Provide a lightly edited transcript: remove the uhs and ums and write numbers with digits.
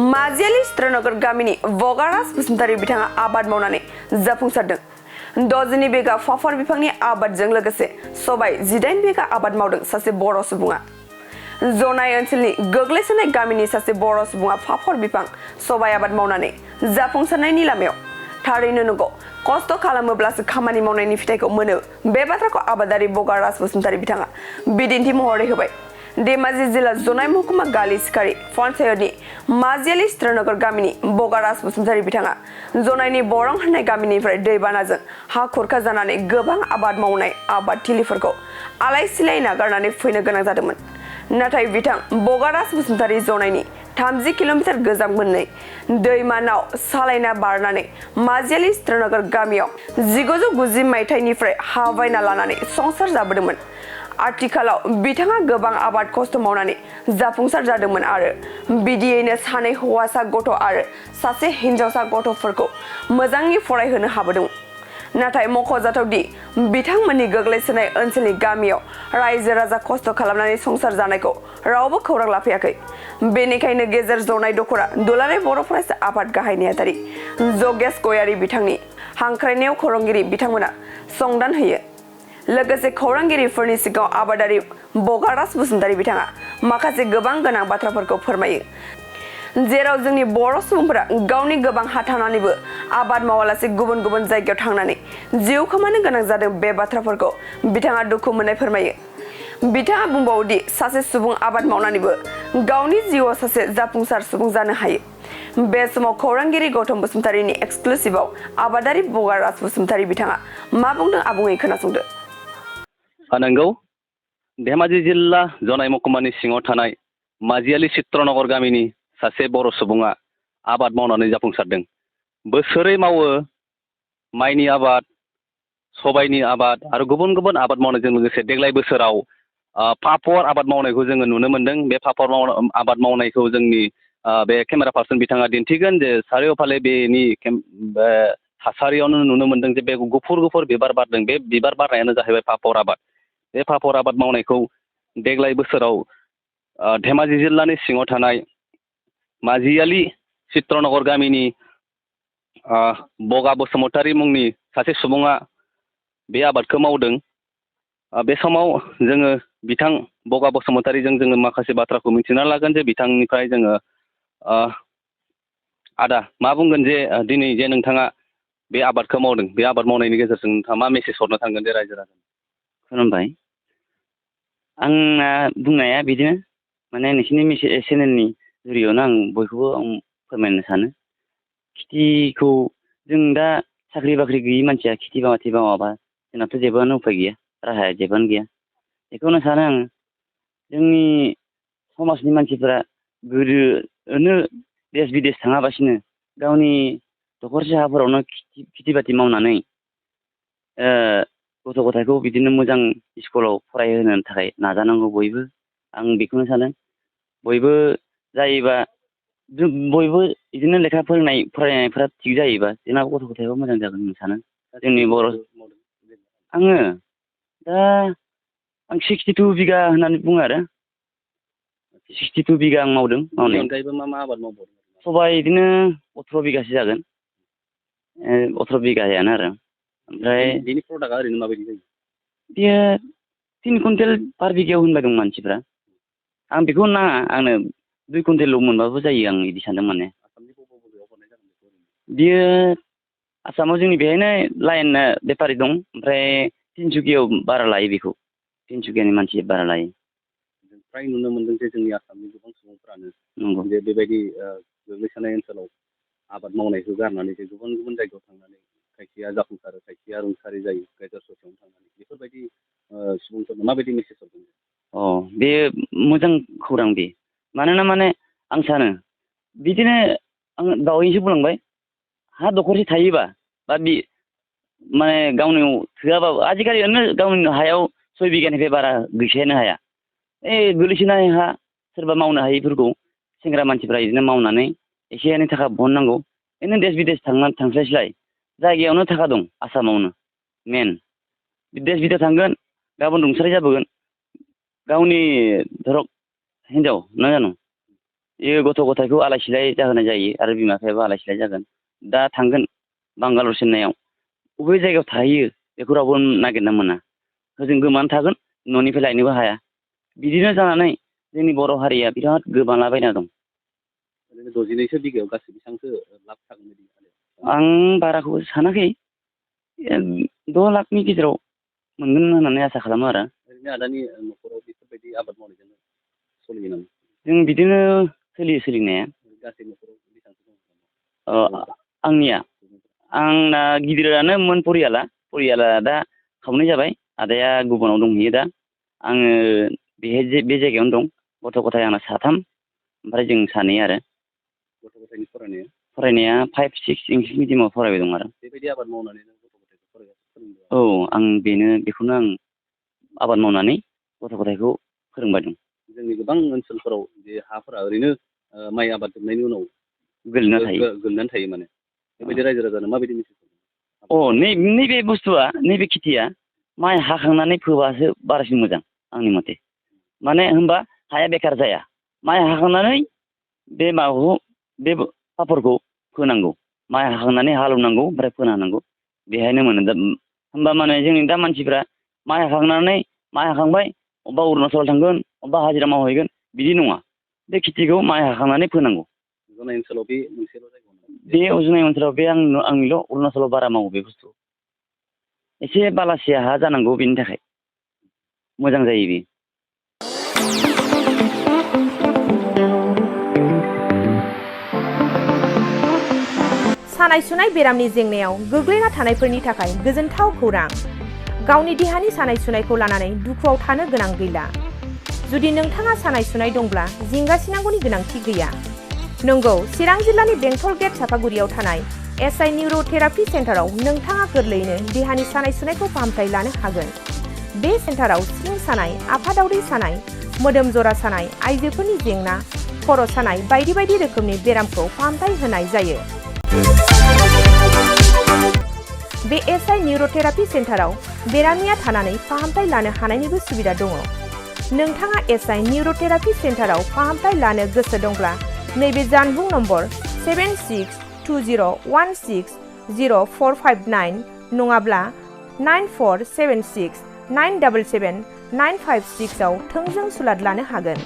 माजियालिस रनगर गामिनि बगारास बसुमतारी बिथाङा आबाद मावनानै जाफुंसारदों। 10 बिगा फाफर बिफांनि आबादजों लोगोसे सबाय 18 बिगा आबाद मावदों सासे बर' सुबुङा। जनाय ओनसोलनि गोग्लैसोनाय गामिनि सासे बर' सुबुङा फाफर बिफां सबाय आबाद मावनानै जाफुंसारनायनि लामायाव। थारैनो नंगौ, खस्थ' खालामोब्लासो खामानि मावनायनि फिथाइखौ मोनो। बे बाथ्राखौ आबादारि बगारास बसुमतारी बिथाङा बिदिन्थि महरै होबाय। धेमाजि जिल्ला जनाय महकुमा गालि सिखारि पन्चायतनि माजियालिस रनगर गामिनि बगारास बसुमतारी बिथाङा जनायनि बरं होननाय गामिनिफ्राय दैबानाजों हा खुरखा जानानै गोबां आबाद मावनाय आबाद थिलिफोरखौ आलाय सिलाय नागारनानै फैनो गोनां जादोंमोन। नाथाय बिथां बगारास बसुमतारी जनायनि 30 किल'मिटार गोजान मोननै दैमा नाव सालायना बारनानै माजियालिस रनगर गामियाव 1990 मायथाइनिफ्राय हा बायना लानानै संसार जाबोदोंमोन। आथिखालाव बिथाङा गोबां आबाद खस्थ' मावनानै जाफुंसार जादोंमोन आरो बिदियैनो सानै हौवासा गथ' आरो सासे हिनजावसा गथ'फोरखौ मोजाङै फरायहोनो हाबोदों। नाथाय मख'जाथावदि बिथांमोननि गोग्लैसोनाय ओनसोलनि गामियाव रायजो राजा खस्थ' खालामनानै संसार जानायखौ रावबो खौरां लाफैयाखै। बेनिखायनो गेजेर जनाय दखरा दुलाराय बर' फरायसा आफाद गाहाय नेहाथारि जगेश गयारी बिथांनि हांख्रायनायाव खौरांगिरि बिथांमोना संदान होयो। लोगोसे खौरांगिरिफोरनि सिगाङाव आबादारि बगारास बसुमतारी बिथाङा माखासे गोबां गोनां बाथ्राफोरखौ फोरमायो, जेराव जोंनि बर' सुबुंफोरा गावनि गोबां हा थानानैबो आबाद मावालासे गुबुन गुबुन जायगायाव थांनानै जिउ खोमानो गोनां जादों। बे बाथ्राफोरखौ बिथाङा दुखु मोननाय फोरमायो। बिथाङा बुंबावोदि सासे सुबुं आबाद मावनानैबो गावनि जिउआव सासे जाफुंसार सुबुं जानो हायो। बे समाव खौरांगिरि गौतम बसुमतारीनि एक्सक्लुसिभआव आबादारि बगारास बसुमतारी बिथाङा मा बुंदों आबुङै खोनासंदो। नंगौ, धेमाजि जिल्ला जनाय महकुमानि सिङाव थानाय माजियालि चित्रनगर गामिनि सासे बर' सुबुङा आबाद मावनानै जाफुंसारदों। बोसोरै मावो माइनि आबाद, सबायनि आबाद आरो गुबुन गुबुन आबाद मावनायजों लोगोसे देग्लाय बोसोराव पापर आबाद मावनायखौ जोङो नुनो मोन्दों। बे पापर आबाद मावनायखौ जोंनि बे केमेरा पार्सन बिथाङा दिन्थिगोन जे चारिय'फाले बेनि थासारियावनो नुनो मोन्दों जे बे गुफुर गुफुर बिबार बारदों। बे बिबार बारनायानो जाहैबाय पापर आबाद। बे पापर आबाद मावनायखौ देग्लाय बोसोराव धेमाजि जिल्लानि सिङाव थानाय माजियालि चित्रनगर गामिनि बगा बसुमतारी मुंनि सासे सुबुङा बे आबादखौ मावदों। बे समाव जोङो बिथां बगा बसुमतारीजों जोङो माखासे बाथ्राखौ मिथिना लागोन जे बिथांनिफ्राय जोङो आदा मा बुंगोन जे दिनै जे नोंथाङा बे आबादखौ मावदों, बे आबाद मावनायनि गेजेरजों नोंथाङा मा मेसेज हरनो थांगोन जे रायजो राजा? खुलुमबाय। आंना बुंनाया बिदिनो, माने नोंसिनि चेनेलनि जुरियावनो आं बयखौबो फोरमायनो सानो, खेथिखौ जों दा साख्रि बाख्रि गैयि मानसिया खेथि बाथि मावाबा जोंनाथ' जेबोआनो उफाय गैया, राहाया जेबोआनो गैया। बेखौनो सानो आं, जोंनि समाजनि मानसिफोरा गोदोनो देश बिदेश थाङाबासिनो गावनि दखरसे हाफोरावनो खेथि बाथि मावनानै गथ' गथायखौ बिदिनो मोजां स्कुलाव फरायहोनो थाखाय नाजानांगौ बयबो। आं बेखौनो सानो, बयबो जायोबा बयबो बिदिनो लेखा फरायनायफ्रा थिग जायोबा जोंना गथ' गथायबो मोजां जागोन होनना सानो जोंनि बर'। आङो दा 62 बिगा होननानै बुङो आरो 62 बिगा आं मावदों। मावनाय अनगायैबो मा मा आबाद मावबावदों? सबाय बिदिनो 18 बिगासो जागोन, 18 बिगायानो आरो। ओमफ्राय बेनि प्रडाक्टआ ओरैनो माबायदि जायो? बेयो 3 कुइन्टेल पार बिगायाव होनबाय दं मानसिफ्रा। आं बेखौ नाङा, आंनो 2 कुइन्टेल मोनबाबो जायो, आं बिदि सानदों माने। बियो आसामाव जोंनि बेहायनो लाइन बेफारि दं, ओमफ्राय तिनसुकियाव बारा लायो बेखौ, तिनसुकियानि मानसि बारा लायो। फ्राय नुनो मोन्दों जे जोंनि आसामनि गोबां सुबुंफ्रानो नंगौ जे बेबायदि गोग्लैसोनाय ओनसोलाव आबाद मावनायखौ गारनानै जे गुबुन गुबुन जायगायाव थांनानै खायसेया जाफुंसारो, खायसेया रुंसारि जायो गेजेर ससेयावनो थांनानै। बेफोरबायदि सुबुंफोरनो माबायदि मेसेज हरदों? बे मोजां खौरां बे। मानोना माने आं सानो बिदिनो, आं बावैसो बुंलांबाय, हा दखरसे थायोबा बा बे माने गावनियाव थोआबाबो आजिखालि ओरैनो गावनि हायाव 6 बिगानिफ्राय बारा गैखायानो हाया। गोलैसोनाय हा सोरबा मावनो हायैफोरखौ सेंग्रा मानसिफ्रा बिदिनो मावनानै एसे एनै थाखा बहननांगौ। बिदिनो देश बिदेश थांस्लायस्लाय जायगायावनो थाखा दं, आसामावनो मेन। देश बिदेश थांगोन, गाबोन रुंसारि जाबोगोन, गावनि धरक हिनजाव ना जानो बे गथ' गथायखौ आलाय सिलाय जाहोनाय जायो आरो बिमा बिफायाबो आलाय सिलाय जागोन। दा थांगोन बांगालर चेन्नाइयाव बबे जायगायाव थाहैयो बेखौ रावबो नागिरना मोना। होजों गोमानानै थागोन न'निफ्राय लायनोबो हाया। बिदिनो जानानै जोंनि बर' हारिया बिराद गोमालाबायना दं। ओरैनो 62 बिगायाव गासै बेसेबांसो लाब थागोन बायदि? आं बाराखौ सानाखै 6 लाखनि गेजेराव मोनगोन होननानै आसा खालामो आरो। ओरैनो आदानि न'खराव बेफोरबायदि आबाद मावनायजोंनो सोलियो नामा? जों बिदिनो सोलियो सोलिनाया। गासै न'खराव बेसेबांसो दं? आंना गिदिरानोमोन परियाला दा खावनै जाबाय। आदाया गुबुनाव दंहैयो दा। आङो बे जायगायावनो दं। गथ' गथाय आंना 3 ओमफ्राय जों 2 आरो। गथ' गथायनि फरायनाया 5, 6 इंलिस मिडियामाव फरायबाय दं आरो। बेबायदि आबाद मावनानै गथ' गथायखौ फोरोंदों? औ बेखौनो आं आबाद मावनानै गथ' गथायखौ फोरोंबाय दं। जोंनि गोबां ओनसोलफोराव जे हाफोरा ओरैनो माइ आबाद जोबनायनि उनाव गोलैनानै थायो माने बेबायदि रायजो राजानो माबायदि मेसेज नैबे बुस्थुआ नैबे खेथिया माइ हाखांनानै फोबासो बारासिन मोजां आंनि मथे। माने होनबा हाया बेखार जाया। माइ हाखांनानै बे पापरखौ फोनांगौ। माइ हाखांनानै हालेवनांगौ ओमफ्राय फोना होनांगौ। बेहायनो मोनो दा होनबा माने जोंनि दा मानसिफ्रा माइ हाखांबाय अबेबा अरुणाचलाव थांगोन अबेबा हाजिरा मावहैगोन बिदि नङा। बे खेथिखौ माइ हाखांनानै फोनांगौ। जनाय ओनसोलाव बे मोनसेल' जायगायाव बे अजुनाय ओनसोलाव बे आंनिल' अरुणाचलाव बारा मावो बे बुस्थु। एसे बालासिया हा जानांगौ बेनि थाखाय मोजां जायो बे। सानाय सुनाय बेरामनि जेंनायाव गोग्लैना थानायफोरनि थाखाय गोजोनथाव खौरां। गावनि देहानि सानाय सुनायखौ लानानै दुखुआव थानो गोनां गैला। जुदि नोंथाङा सानाय सुनाय दंब्ला जिंगासिनांगौनि गोनांथि गैया। नंगौ, चिरां जिल्लानि बेंटल गेट सापागुरियाव थानाय SI निउर'थेरापि सेन्टाराव नोंथाङा गोरलैयैनो देहानि सानाय सुनायखौ फाहामथाय लानो हागोन। बे सेन्टाराव सिं सानाय, आफादावदै सानाय, मोदोम जरा सानाय, आइजोफोरनि जेंना, खर' सानाय बायदि बायदि रोखोमनि बेरामखौ फाहामथाय होनाय जायो। बे SI निउर'थेरापि सेन्टाराव बेरामिया थानानै फाहामथाय लानो हानायनिबो सुबिदा दङ। नोंथाङा SI निउर'थेरापि सेन्टाराव फाहामथाय लानो गोसो दंब्ला नैबे जानबुं नम्बर 7620160459 नङाब्ला 9476977956 आव थोंजों सुलाद लानो हागोन।